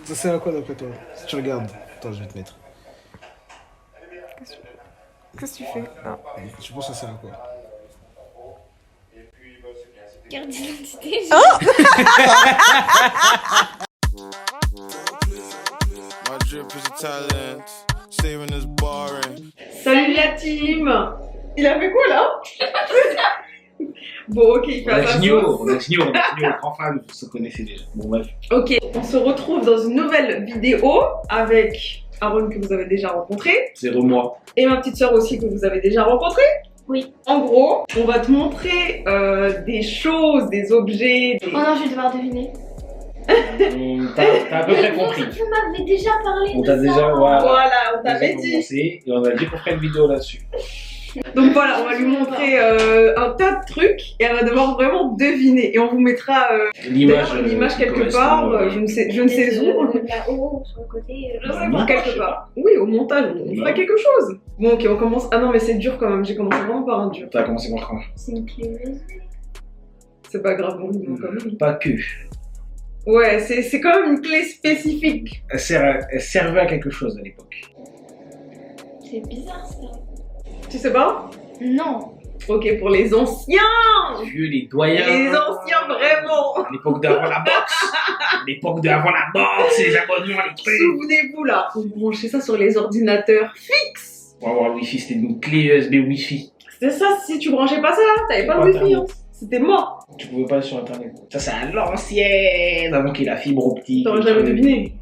Ça sert à quoi d'après toi? Si tu regardes, attends, je vais te mettre. Qu'est-ce que tu fais? Ah. Tu penses que ça sert à quoi? Carte d'identité. My drip is a talent, saving is boring. Salut la team! Il a fait quoi là? Bon, ok, il fait On a sa Gigno, sauce. on a Gigno, grand fan, vous se connaissez déjà. Bon, bref. Ok, on se retrouve dans une nouvelle vidéo avec Aaron que vous avez déjà rencontré Zéro mois. et ma petite soeur aussi que vous avez déjà rencontré. Oui. En gros, on va te montrer des choses, des objets. Oh non, je vais devoir deviner. T'as à peu près compris. Vous m'avez déjà parlé On de t'a ça. déjà, Voilà, on déjà t'avait dit. commencé et on a dit qu'on ferait une vidéo là-dessus. Donc voilà, on va lui montrer un tas de trucs et elle va devoir vraiment deviner. Et on vous mettra L'image l'image quelque correspond, part, je ne sais où. Là-haut, sur le côté. Je sais Au pas, montage, quelque part. Oui, au montage, on fera quelque chose. Bon, ok, on commence. Ah non, mais c'est dur quand même. J'ai commencé vraiment par un dur. T'as commencé par quoi? C'est une clé USB. C'est pas grave, on y va quand même. Pas que. Ouais, c'est quand même une clé spécifique. Elle servait à quelque chose à l'époque. C'est bizarre ça. Tu sais pas? Non. Ok, pour les anciens. Vieux, les doyens. Les anciens, vraiment. L'époque d'avant la boxe. L'époque d'avant la boxe, les abonnements, les trucs. Souvenez-vous là, on branchait ça sur les ordinateurs fixes. Pour avoir le wifi, c'était une clé USB wifi. C'était ça, si tu branchais pas ça là, t'avais pas Pas le wifi. Internet. Hein. C'était mort. Tu pouvais pas aller sur internet. Ça, c'est à l'ancienne, avant qu'il y ait la fibre optique. T'aurais jamais deviné.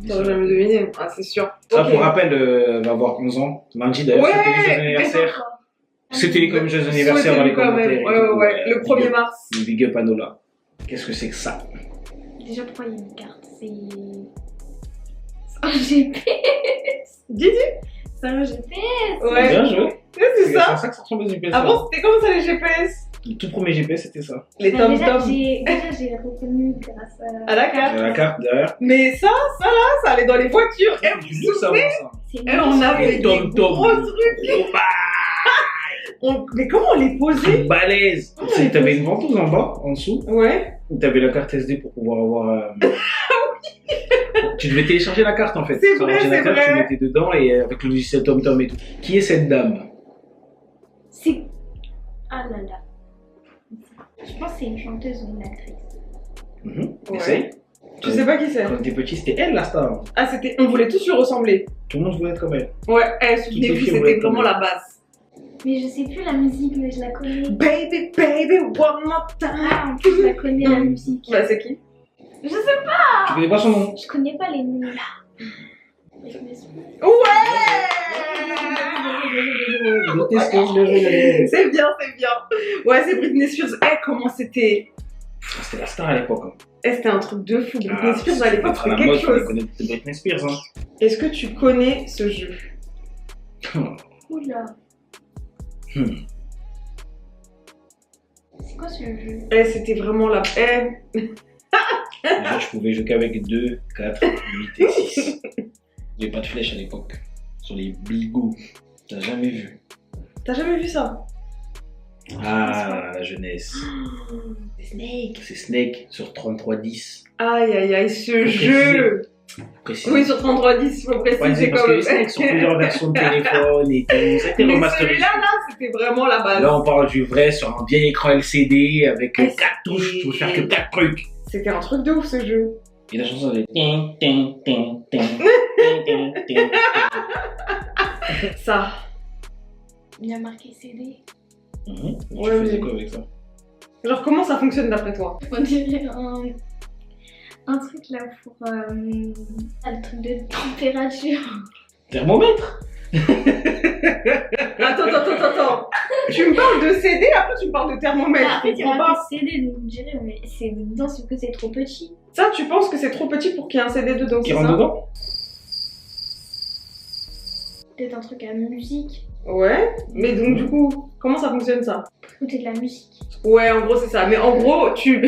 T'aurais jamais deviné. Ah, c'est sûr. Ça, Ok. pour rappel, va avoir 11 ans. Lundi d'ailleurs, Ouais, c'était les jeux d'anniversaire. C'était comme jeux d'anniversaire dans Souhaitez-lui les quand commentaires. même. et Ouais, tout. ouais, ouais. Le 1er mars. Le big up à Nola. Qu'est-ce que c'est que ça? Déjà, pourquoi il y a une carte? C'est un GPS. Didi. C'est un GPS. Ouais. Bien joué. Ouais, c'est ça. C'est ça que ça ressemble aux GPS. Ah bon, c'était comment ça les GPS? Le tout premier GPS, c'était ça. Les Bah, tom déjà, tom. j'ai reconnu grâce À la carte. La carte derrière. Mais ça là, ça allait dans les voitures. Eh, vous Tu vous dis ça, souvenez? ça. C'est Eh, on avait Les des tom-tom. gros trucs. Mais comment on les posait? Balèze. Oh, Tu t'avais une ventouse en bas, en dessous, Ouais. où t'avais la carte SD pour pouvoir avoir. Tu devais télécharger la carte en fait. C'est Sur vrai, l'ordinateur, c'est tu vrai. mettais dedans et avec le logiciel TomTom et tout. Qui est cette dame? C'est. Ah là là. Je pense que c'est une chanteuse ou une actrice. Ouais. Essaye. Tu sais pas qui c'est? Quand t'étais petit, c'était elle la star. Ah, c'était. On voulait tous lui ressembler. Tout le monde voulait être comme elle. Ouais, les souvenez-vous, filles c'était voulaient être vraiment comme la base. Mais je sais plus la musique, mais je la connais. Baby, baby, one more time. Ah, en plus, je la connais la musique. Bah, c'est qui? Je sais pas. Tu connais pas son nom? Je connais pas les noms là. Ouais! C'est bien, c'est bien. Ouais, c'est Britney Spears. Eh, comment c'était? C'était la star à l'époque. Hein. Eh, c'était un truc de fou. Britney Spears à l'époque, à c'était la quelque mode, tu chose. connais Britney Spears. Hein. Est-ce que tu connais ce jeu? Oula. Hmm. C'est quoi ce jeu? Eh, c'était vraiment la. Eh, Déjà, je pouvais jouer qu'avec 2, 4, 8 et 6. Il n'y avait pas de flèche à l'époque. Sur les bigos. T'as jamais vu. t'as jamais vu ça? Ah, la jeunesse. Snake. C'est Snake sur 3310. Aïe, aïe, aïe, ce Faut jeu! Précis. Oui, sur 3310, il faut Ouais, préciser c'est parce quand que même. Snake sur plusieurs versions de téléphone et tout. Ça a été Mais remasterisé. celui-là, là, c'était vraiment la base. Là, on parle du vrai sur un vieil écran LCD avec Ah, 4 touches. Tu peux faire que 4 trucs. C'était un truc de ouf, ce jeu. Et la chanson, elle est. Ça. Il y a marqué CD. Tu Ouais, faisais mais- quoi avec ça? Genre, comment ça fonctionne d'après toi? On dirait un truc là pour. Le truc de température. Thermomètre. Attends. Tu me parles de CD, après tu me parles de thermomètre. Ah, en fait, je il y comprends a pas. marqué CD, donc je dirais, mais c'est dedans, sauf que c'est trop petit. Ça, tu penses que c'est trop petit pour qu'il y ait un CD dedans, Qui c'est rentre ça? dedans? Peut-être un truc à musique. Ouais, mais donc du coup, comment ça fonctionne ça? Écouter de la musique. Ouais, en gros, c'est ça. Mais en gros, tu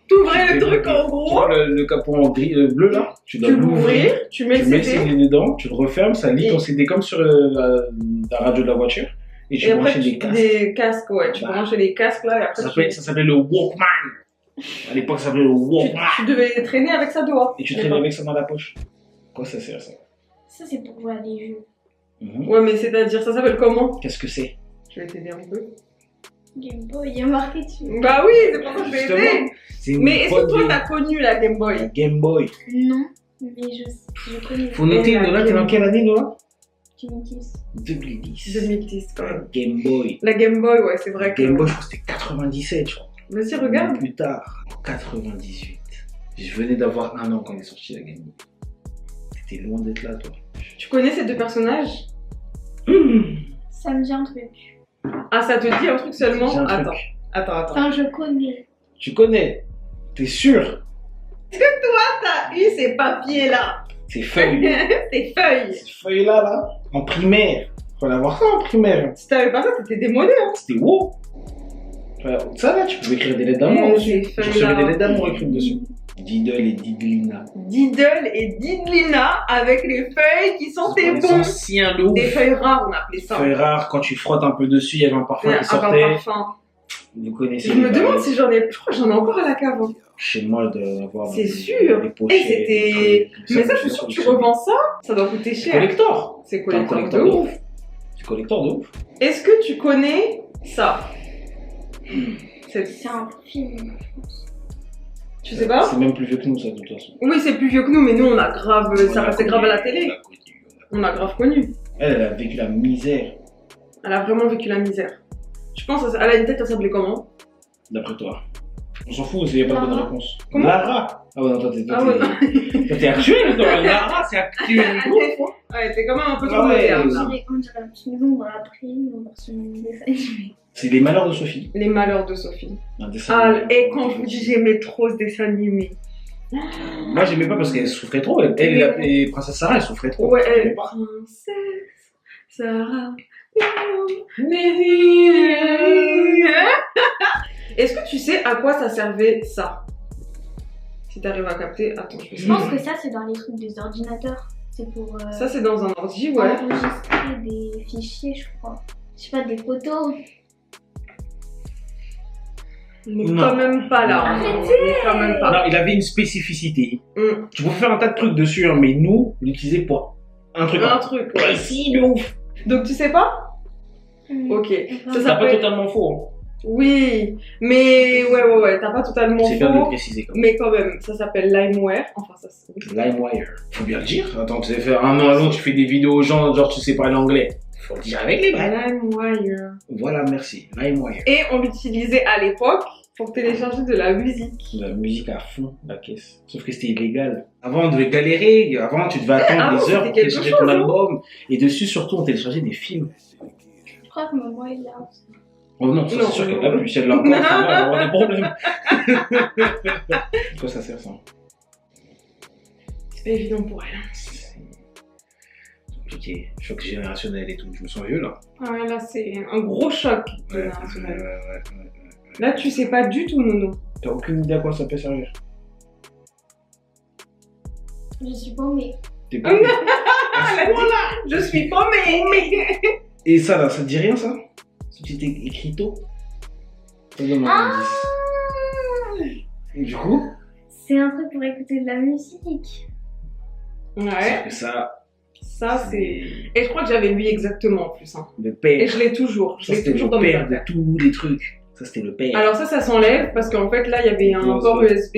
t'ouvrais le truc en Tu gros, vois le capot en gris, bleu là? Tu dois tu l'ouvrir. l'ouvrir, tu mets Tu le mets le CD, CD dedans, tu le refermes, ça lit Et- ton CD comme sur la radio de la voiture. Et tu et après branches des casques. des casques, ouais. Tu Bah. branches les casques là, et après Ça tu... s'appelait le Walkman. À l'époque, ça s'appelait le wow. Tu devais traîner avec ça dehors. Et tu traînais avec ça dans la poche. Quoi ça sert ça? Ça, c'est pour jouer à des jeux. Ouais, mais c'est-à-dire, ça s'appelle comment? Qu'est-ce que c'est? Je vais t'aider un peu. Game Boy, il y a marqué dessus. Bah oui, c'est pour ça que je vais aider. Justement, c'est une Mais est-ce que bonne toi, game. t'as connu la Game Boy? La Game Boy. Non, mais je connais. Faut noter, Et la Nola, t'es dans Game- quelle année, Nola? 2010. 2010. 2010 quand même. Game Boy. La Game Boy, ouais, c'est vrai que... Game Boy, je crois que c'était 97, je crois. Vas-y, regarde. Plus tard, en 98. Je venais d'avoir 1 an quand il est sorti la Game Boy. T'étais loin d'être là, toi. Tu connais ces deux personnages? Ça me dit un truc. Ah, ça te dit un truc seulement? J'ai un truc. Attends. Enfin, je connais. Tu connais? T'es sûr? T'as eu ces papiers-là. Ces feuilles. Ces feuilles. Ces feuilles-là, là, en primaire. Fallait avoir ça en primaire. Si t'avais pas ça, t'étais démodé, hein. C'était wow. Ça, là, tu pouvais écrire des lettres d'amour dessus. ces Je feuilles-là. recevais des lettres d'amour écrites dessus. Diddle et Diddlina. Diddle et Diddlina avec les feuilles qui sentaient Des bon. anciens de ouf. Des feuilles rares, on appelait ça. Feuilles rares, quand tu frottes un peu dessus, il y avait un parfum qui Un sortait. parfum. Vous connaissez Je les me demande bails. si j'en ai... Je crois que j'en ai encore à la cave. Hein. Chez moi, il doit y avoir C'est des sûr. pochettes. Et c'était... Mais ça, je suis sûre que tu revends ça doit coûter C'est cher. collector. C'est T'es un collector de collector de ouf. ouf. C'est collector de ouf. Est-ce que tu connais ça? C'est un film. Tu sais pas? C'est même plus vieux que nous, ça, de toute façon. Oui, c'est plus vieux que nous, mais nous, on a grave... On Ça l'a passait connu, grave à la on télé. l'a connu. On a grave connu. Elle a vécu la misère, Elle a vraiment vécu la misère. Je pense qu'elle a une tête, elle s'appelait comment? d'après toi. On s'en fout, il n'y a pas de bonne Lara. réponse. Comment? Lara. Ah ouais, non, toi, Ah ouais, t'es actuel, toi. Lara, c'est actuel. Ouais, t'es quand même un peu trop Ah ouais, moderne, On là. dirait un petit maison dans la prime, on va sur une dessin animé. C'est les malheurs de Sophie. Les malheurs de Sophie. Un dessin Ah, animé. et quand je vous dis j'aimais trop ce dessin animé. Moi, j'aimais pas parce qu'elle souffrait trop. Elle et Princesse Sarah, elle souffrait trop. Ouais, J'aimais elle. pas. Princesse Sarah. Est-ce que tu sais à quoi ça servait ça? Si t'arrives à capter, attends, je vais Je pense que ça, c'est dans les trucs des ordinateurs. C'est pour Ça, c'est dans un ordi, ouais. enregistrer des fichiers, je crois. Je sais pas, des photos. Mais Non. quand même pas là. Arrêtez. Mais quand même pas. Non, il avait une spécificité. Hum, Tu pouvais faire un tas de trucs dessus, hein, mais nous, on l'utilisait pour un truc. Un truc. Ouais. précis de ouf. Donc tu sais pas? Ok. Ça C'est pas s'appelle. totalement faux. Oui, mais ouais, t'as pas totalement C'est bien de le faux. préciser quand même. Mais quand même, ça s'appelle LimeWare. Enfin, ça se... LimeWire. Faut bien le dire. Attends, tu sais faire un an à l'autre, tu fais des vidéos aux gens, genre tu sais parler anglais. Faut le dire avec les mains. LimeWire. Voilà, merci. LimeWire. Et on l'utilisait à l'époque pour télécharger de la musique. La musique à fond, la caisse. Sauf que c'était illégal. Avant, on devait galérer. Avant, tu devais attendre avant, des heures c'était pour quelque télécharger chose, ton hein. album. Et dessus, surtout, on téléchargeait des films. Je crois que maman est là. Oh non, ça Non, c'est sûr non. qu'elle l'a plus. Si elle l'a encore, c'est moi, elle va avoir des problèmes. Quoi ça sert ça? C'est pas évident pour elle. C'est compliqué. Choc générationnel et tout. Je me sens vieux là. Ah ouais, là, c'est un gros choc Ouais, générationnel. ouais. Là, tu sais pas du tout, Nono. T'as aucune idée à quoi ça peut servir? Je suis paumée. T'es pas. Ah, elle a dit, je suis paumée. Et ça là, ça te dit rien ça? Ce petit écriteau? Ça donne un Ah, indice. Et du coup, c'est un truc pour écouter de la musique. Ouais, c'est que ça, ça, c'est... Et je crois que j'avais lui exactement, en plus. Hein. le Et père. je l'ai toujours. Je Ça l'ai c'était toujours le dans mes père de affaires. tous les trucs. Ça c'était le père. Alors ça s'enlève parce qu'en fait, là, il y avait un USB. port USB.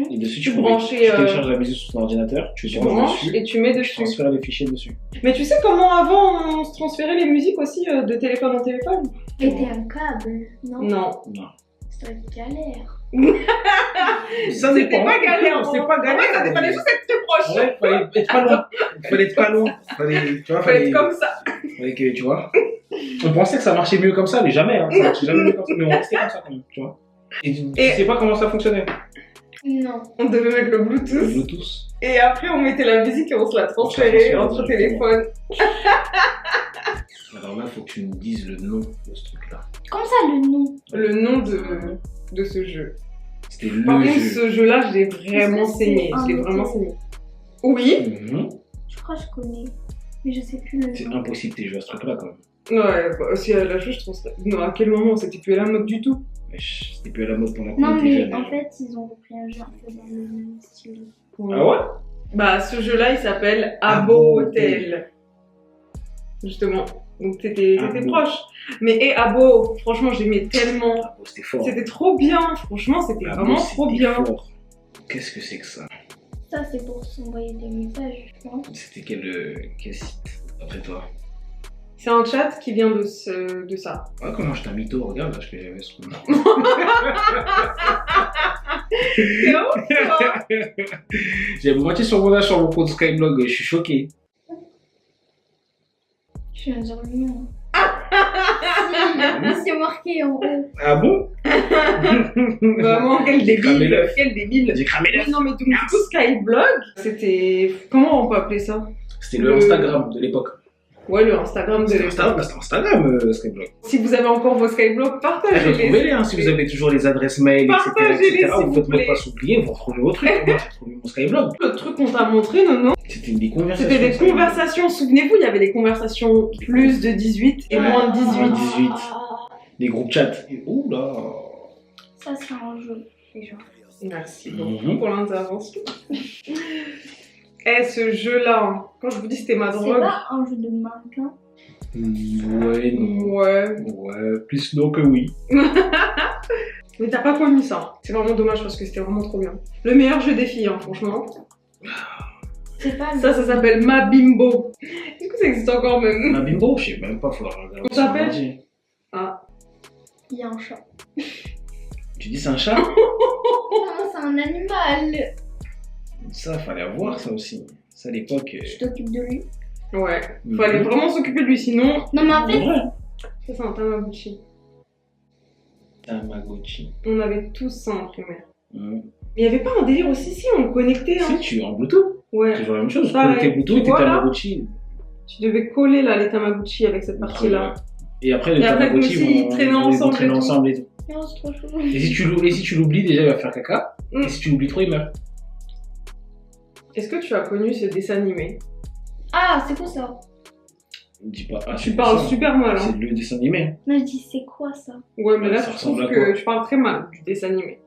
Et dessus, tu pouvais- branchais, tu télécharges la musique sur ton ordinateur, tu Tu branches branches dessus, et tu mets tu dessus. transfères les fichiers dessus. Mais tu sais comment avant, on se transférait les musiques aussi de téléphone en téléphone? C'était un câble, non? Non. Non. C'était galère. Ça C'était pas galère. C'est pas galère. Ouais, ça dépendait juste d'être très proche. Ouais, fallait être pas loin. Fallait être pas loin. Fallait, tu vois, Fallait être comme ça. fallait que, tu vois. On pensait que ça marchait mieux comme ça, mais jamais, hein. Ça marchait jamais mieux comme ça, mais on restait comme ça quand même, tu vois. Et tu sais pas comment ça fonctionnait? Non. On devait mettre le Le Bluetooth. Bluetooth. Et après, on mettait la musique et on se la transférait transférait entre directement. téléphones. Alors là, faut que tu me dises le nom de ce truc-là. Comment ça, le nom? Le nom de ce jeu. C'était Par le contre, jeu. ce jeu-là, je l'ai vraiment Est-ce que c'est saigné. un Je l'ai vraiment auteur saigné. Oui. Mhm. Je crois que je connais. Mais je sais plus le C'est nom. impossible de jouer à ce truc-là quand même. Ouais, bah, si elle a joué, je trouve ça... Non, à quel moment? C'était plus à la mode du tout. Wesh, c'était plus à la mode pendant qu'on Non, était mais jeunes. en fait, ils ont repris un jeu un peu dans le même style. Ah ouais? Bah, ce jeu-là, il s'appelle Habbo Habbo Hotel. Hotel. Justement. Donc, t'étais Habbo. proche. Mais Habbo, franchement, j'aimais tellement. Ah bon, c'était fort. C'était trop bien. Franchement, c'était Ah vraiment bon, trop c'était bien. fort. Qu'est-ce que c'est que ça? Ça, c'est pour s'envoyer des messages, je pense. C'était quel site, d'après toi? C'est un chat qui vient de ça. Ouais, comment je t'ai mytho, regarde, là, je fais jamais ce nom. C'est ouf, toi. J'ai moitié sur mon âge sur mon compte Skyblog, je suis choqué. Je viens de dire le nom. Si, c'est marqué en haut. Ah bon? Vraiment, quel J'ai cramé débile. l'œuf. Quel débile. J'ai cramé l'œuf. Oui, non, mais du coup, Skyblog, c'était. Comment on peut appeler ça? C'était le Instagram de l'époque. Ouais, le Instagram de C'était l'époque. Instagram, Skyblog. Si vous avez encore vos Skyblog, partagez-les. Retrouvez-les, hein, si vous avez toujours les adresses mail, etc. Partagez-les, etc. s'il Vous vous faites plaît. même pas s'oublier, vous retrouvez vos trucs. Moi, j'ai retrouvé mon Skyblog. Le truc qu'on t'a montré, non? C'était des conversations. C'était des conversations. Souvenez-vous, il y avait des conversations plus de 18 et moins de 18. 18. Des groupes chat. Ouh là. Ça, c'est un jeu, déjà. Merci beaucoup pour l'intervention. Ce jeu-là, quand je vous dis c'était ma C'est drogue. pas un jeu de mannequin. Ouais, non. Ouais. Ouais, plus non que oui. Mais t'as pas connu ça. C'est vraiment dommage parce que c'était vraiment trop bien. Le meilleur jeu des filles, hein, franchement. C'est pas Ça s'appelle Ma Bimbo. Est-ce que ça existe encore même? Ma bimbo, je sais même pas, faut la regarder. On s'appelle Il y a un chat. Tu dis c'est un chat? Non, c'est un animal. Ça, fallait avoir ça aussi. Ça, à l'époque. Je t'occupe de lui. Ouais. Fallait vraiment s'occuper de lui, sinon. Non, mais en fait, Ouais. Ça, c'est un Tamagotchi. Tamagotchi. On avait tous ça en primaire. Mmh. Il y avait pas un délire aussi, si on le connectait, hein. Si tu es en Bluetooth, Ouais. toujours la même chose. Pareil. Connecter Bluetooth Tu et vois, là Tamagotchi. Tu devais coller là les Tamagotchi avec cette partie-là. Et après, les Et après, Tamagotchi aussi, ils traînaient ensemble traîner et tout. ensemble et tout. non, c'est trop chaud. Et si tu l'oublies, déjà, il va faire caca. Mm. Et si tu l'oublies trop, il meurt. Est-ce que tu as connu ce dessin animé? Ah, c'est quoi ça? Dis pas. Ah, Tu c'est parles ça. super mal, hein. C'est le dessin animé. Non, je dis c'est quoi ça? Ouais, mais là, Ça je ressemble trouve à quoi? que tu parles très mal du dessin animé.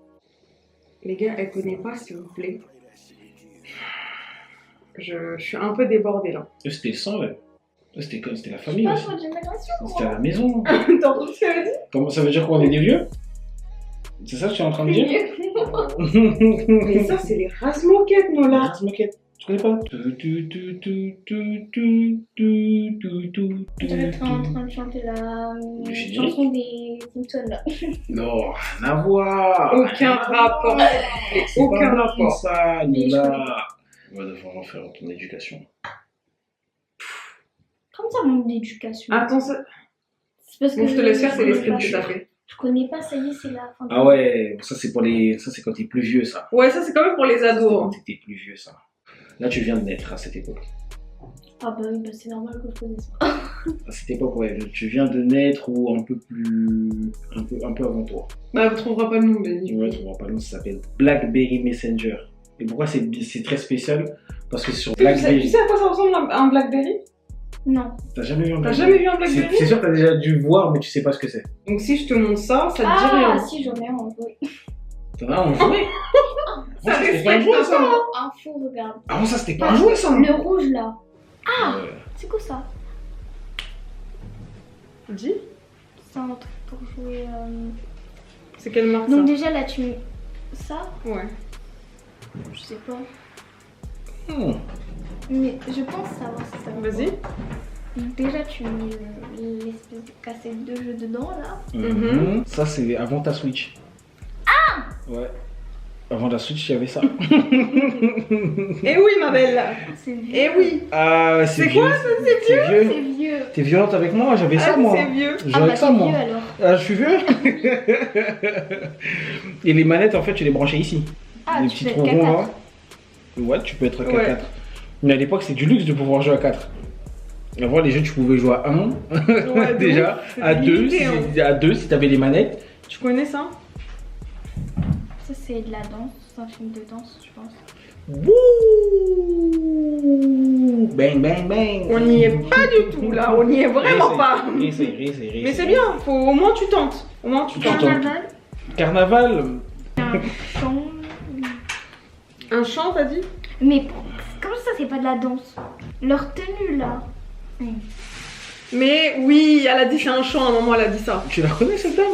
Les gars, elle connaît pas, s'il vous plaît. Je suis un peu débordée là. Eux, c'était le sang, ouais. Eux, c'était comme c'était la famille Pas aussi. votre génération, C'était à moi. la maison. T'as entendu ce qu'elle a dit? Comment ça veut dire qu'on est des vieux? C'est ça que tu es en train de dire? Mais ça, c'est les race-moquettes, nos là. Last Moquette. Tu connais pas? On dirait que t'es en train de chanter la générique. chanson des Simpsons là. Non, rien à voir. Aucun Rien à rapport. voir. Mais C'est aucun pas bon, rapport. ça, Mais je là. On va devoir en faire ton éducation. Comme ça, manque d'éducation. Attends, ça... C'est parce Bon, je te laisse faire, c'est les connais scripts que pas. t'as fait. Je connais pas, ça y est, c'est la fin. Ah ouais, ça c'est pour les. Ça c'est quand t'es plus vieux, ça. Ouais, ça, c'est quand même pour les C'est ados. quand hein. t'étais plus vieux, ça. Là, tu viens de naître à cette époque. Ah bah oui, bah c'est normal que je connaisse pas. À cette époque, ouais, tu viens de naître ou un peu plus. Un peu avant toi. Bah, vous trouverez pas le nom, Benny. Ouais, tu vois pas le nom, ça s'appelle Blackberry Messenger. Et pourquoi c'est très spécial? Parce que sur Tu sais Blackberry. à quoi ça ressemble un Blackberry? Non. T'as jamais vu un T'as Blackberry? jamais vu un Blackberry? C'est sûr que t'as déjà dû voir, mais tu sais pas ce que c'est. Donc si je te montre ça, ça te dit Ah, rien. si, j'en ai un, oui. T'en as un jouet? Ça Avant, c'était respecte pas un jouet, ça. Un fou, regarde. Avant, ça, c'était pas un jouet, ça. Le rouge là. Ah, Ouais. c'est quoi ça? Dis. C'est un truc pour jouer. C'est quelle marque Donc ça? déjà là, tu mets ça. Ouais. Je sais pas. Hmm. Mais je pense savoir si ça va. Vas-y. Donc déjà, tu mets l'espèce de cassette de jeu dedans là. Mhm. Ça, c'est avant ta Switch. Ah! Ouais. Avant la Switch, il y avait ça. Eh oui, ma belle. C'est vieux. Eh oui. Ah, C'est quoi, ça? C'est vieux. C'est vieux. T'es violente avec moi? J'avais ça, Ah, moi. c'est vieux. J'avais Ah bah que ça, c'est moi. vieux alors. Ah, je suis vieux. Et les manettes, en fait, tu les branchais ici. Ah, les tu petits peux être trous qu'à ronds, là. 4. Ouais, tu peux être à Ouais. 4. Mais à l'époque, c'est du luxe de pouvoir jouer à 4. Avant, les jeux, tu pouvais jouer à 1. Ouais, de Déjà. ouf. À C'était 2, limité, hein. à 2, si t'avais les manettes. Tu connais ça? Ça c'est de la danse, c'est un film de danse, je pense. Wouh! Bang, bang, bang! On n'y est pas du tout là, on n'y est vraiment pas. Réessaye. Mais c'est bien, faut au moins tu tentes. Au moins tu Tu tentes. tentes. Carnaval. Carnaval. Un chant. Un chant, t'as dit? Mais comment ça, c'est pas de la danse? Leur tenue là. Mais oui, elle a dit c'est un chant, à un moment elle a dit ça. Tu la connais cette dame?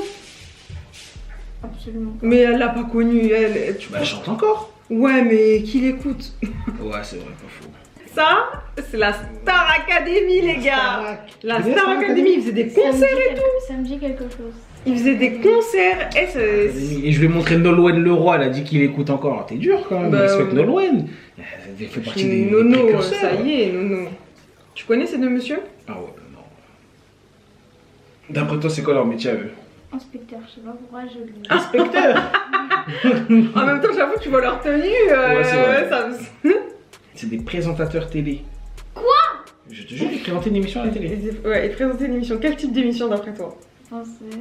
Absolument. Mais elle l'a pas connue, elle. Bah, elle chante encore. Ouais, mais qui l'écoute? Ouais, c'est vrai, pas faux. Ça, c'est la Star Academy, les gars. La Star Academy, ils faisaient des concerts et tout. Ça me dit quelque chose. Ils faisaient des concerts et c'est. Et je lui ai montré Nolwenn Leroy, elle a dit qu'il écoute encore. T'es dur quand même, Bah, respecte Nolwenn. Elle fait partie des Nono, précurseurs. ça y est, Nono. Tu connais ces deux messieurs? Ah ouais, non. D'après toi, c'est quoi leur métier à eux? Inspecteur, je sais pas pourquoi je le. Inspecteur. En même temps, j'avoue, tu vois leur tenue. Ouais, c'est vrai. Ça... C'est des présentateurs télé. Quoi? Je te jure, ils présentaient une émission à la télé. Ouais, ils présentaient une émission. Quel type d'émission d'après toi? Je pensais.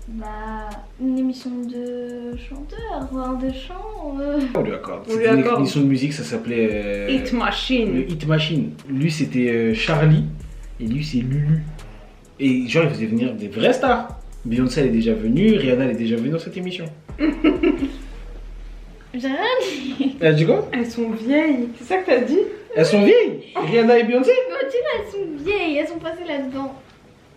Bah. Une émission de chanteur, enfin de chant. On lui accorde. On lui C'était une accorde. émission de musique, ça s'appelait. Hit Machine. Le Hit Machine. Lui, c'était Charlie. Et lui, c'est Lulu. Et genre, ils faisaient venir des vraies stars. Beyoncé, elle est déjà venue. Rihanna, elle est déjà venue dans cette émission. J'ai rien dit. Elle a dit quoi? Elles sont vieilles. C'est ça que t'as dit? Elles sont vieilles. Rihanna et Beyoncé? Mais tu elles sont vieilles, elles sont passées là-dedans.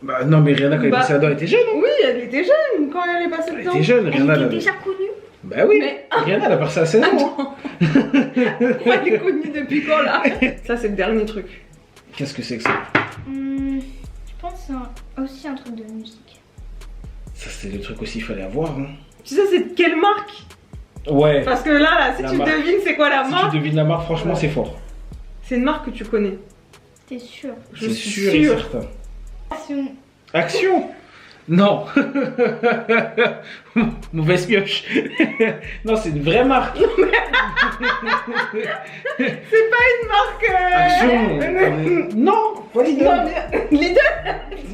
Bah non, mais Rihanna, quand elle est Bah, passée là-dedans, elle était jeune. Hein. Oui, elle était jeune quand elle est passée Elle dedans. était jeune, Elle Rihanna. était elle- déjà connue. Bah oui, Mais- Rihanna, elle a passé à 16 ans. Elle est connue depuis quand là? Ça, c'est le dernier truc. Qu'est-ce que c'est que ça? Je pense que c'est aussi un truc de musique. Ça, c'est le truc aussi, il fallait avoir. Hein. Tu sais, c'est de quelle marque? Ouais. Parce que là, si La tu marque. devines c'est quoi la Si marque, tu devines la marque, franchement, Ouais. c'est fort. c'est une marque que tu connais. T'es sûr? Je C'est suis sûr et sûre. certain. Action. Action. Non. Mauvaise pioche. Non, c'est une vraie marque. C'est pas une marque. Action. Non, pas Lidl. Non, mais Lidl,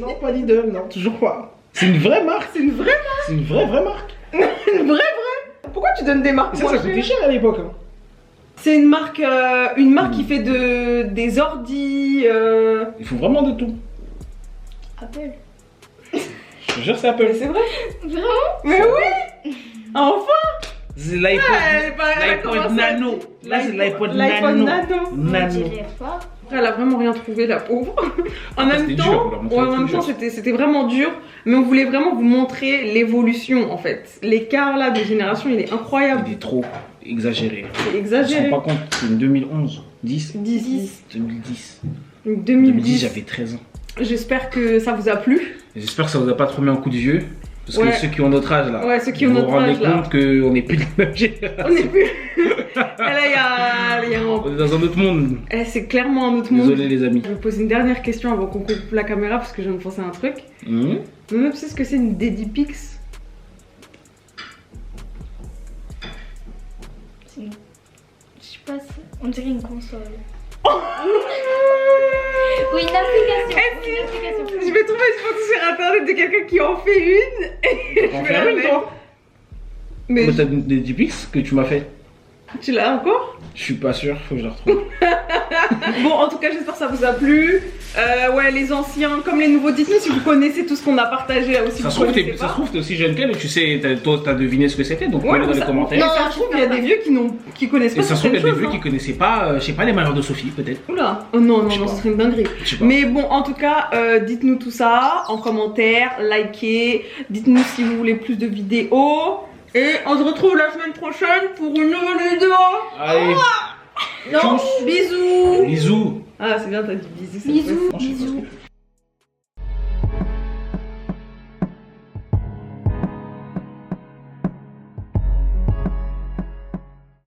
Non, pas Lidl, non, toujours pas. C'est une vraie marque. c'est une vraie C'est une vraie marque. Une vraie. Pourquoi tu donnes des marques Ça moins coûtait chères? cher à l'époque. Hein. C'est une marque qui fait des ordis. Il faut vraiment de tout. Apple. Je te jure, c'est Apple. Mais c'est vrai. Vraiment? Mais oui. Enfin. C'est l'iPod. Elle est pas- elle a L'iPod commencé à Nano. dire- Là, c'est l'iPod L'iPod Nano. Nano. On Nano. dirait pas. Elle a vraiment rien trouvé, la pauvre. En même c'était dur, temps, vous leur montrez ouais, le en même truc, temps, genre. c'était vraiment dur, mais on voulait vraiment vous montrer l'évolution en fait. L'écart là de génération, il est incroyable, Il est trop exagéré. c'est Je me exagéré. rends pas compte, c'est une 2011, 10, 10. 2010. 2010. 2010, j'avais 13 ans. J'espère que ça vous a plu. J'espère que ça vous a pas trop mis un coup de vieux. Parce Ouais. que ceux qui ont notre âge là, Ouais, ceux qui ont vous notre vous rendez âge, là. compte qu'on n'est plus de la même génération. On est plus. Et là, il y a un. On est dans un autre monde. Eh, c'est clairement un autre monde. Désolé les amis. Je vais poser une dernière question avant qu'on coupe la caméra parce que je viens de penser à un truc. Mmh. Même tu sais ce que c'est une Dedipix? C'est une... Je sais pas, on dirait une console. Oui, une application. Une application. Je vais trouver une photo sur internet de quelqu'un qui en fait une. On vais fait la une mettre. toi. Mais T'as des Dipix que tu m'as fait. tu l'as encore? Je suis pas sûr, faut que je la retrouve. Bon, en tout cas, j'espère que ça vous a plu. Ouais, les anciens comme les nouveaux, dites-nous si vous connaissez tout ce qu'on a partagé là aussi. Ça se vous trouve, connaissez ça se pas. trouve, t'es aussi jeune qu'elle et tu sais, toi, t'as deviné ce que c'était, donc Ouais, mets-le dans les ça- commentaires. Non, ça se trouve, il y a des vieux qui connaissent Et pas ça se trouve, il y a des certaines vieux choses, qui connaissaient pas, je sais pas, les malheurs de Sophie, peut-être. Oula, oh non, Je sais non, pas. ce serait une dinguerie. Je sais pas. Mais bon, en tout cas, dites-nous tout ça en commentaire, likez, dites-nous si vous voulez plus de vidéos. Et on se retrouve la semaine prochaine pour une nouvelle vidéo. Allez, Non, bisous. bisous. Ah, c'est bien, t'as dit bisous. cette Bisous, fois-ci. Je sais pas ce bisous. que je fais.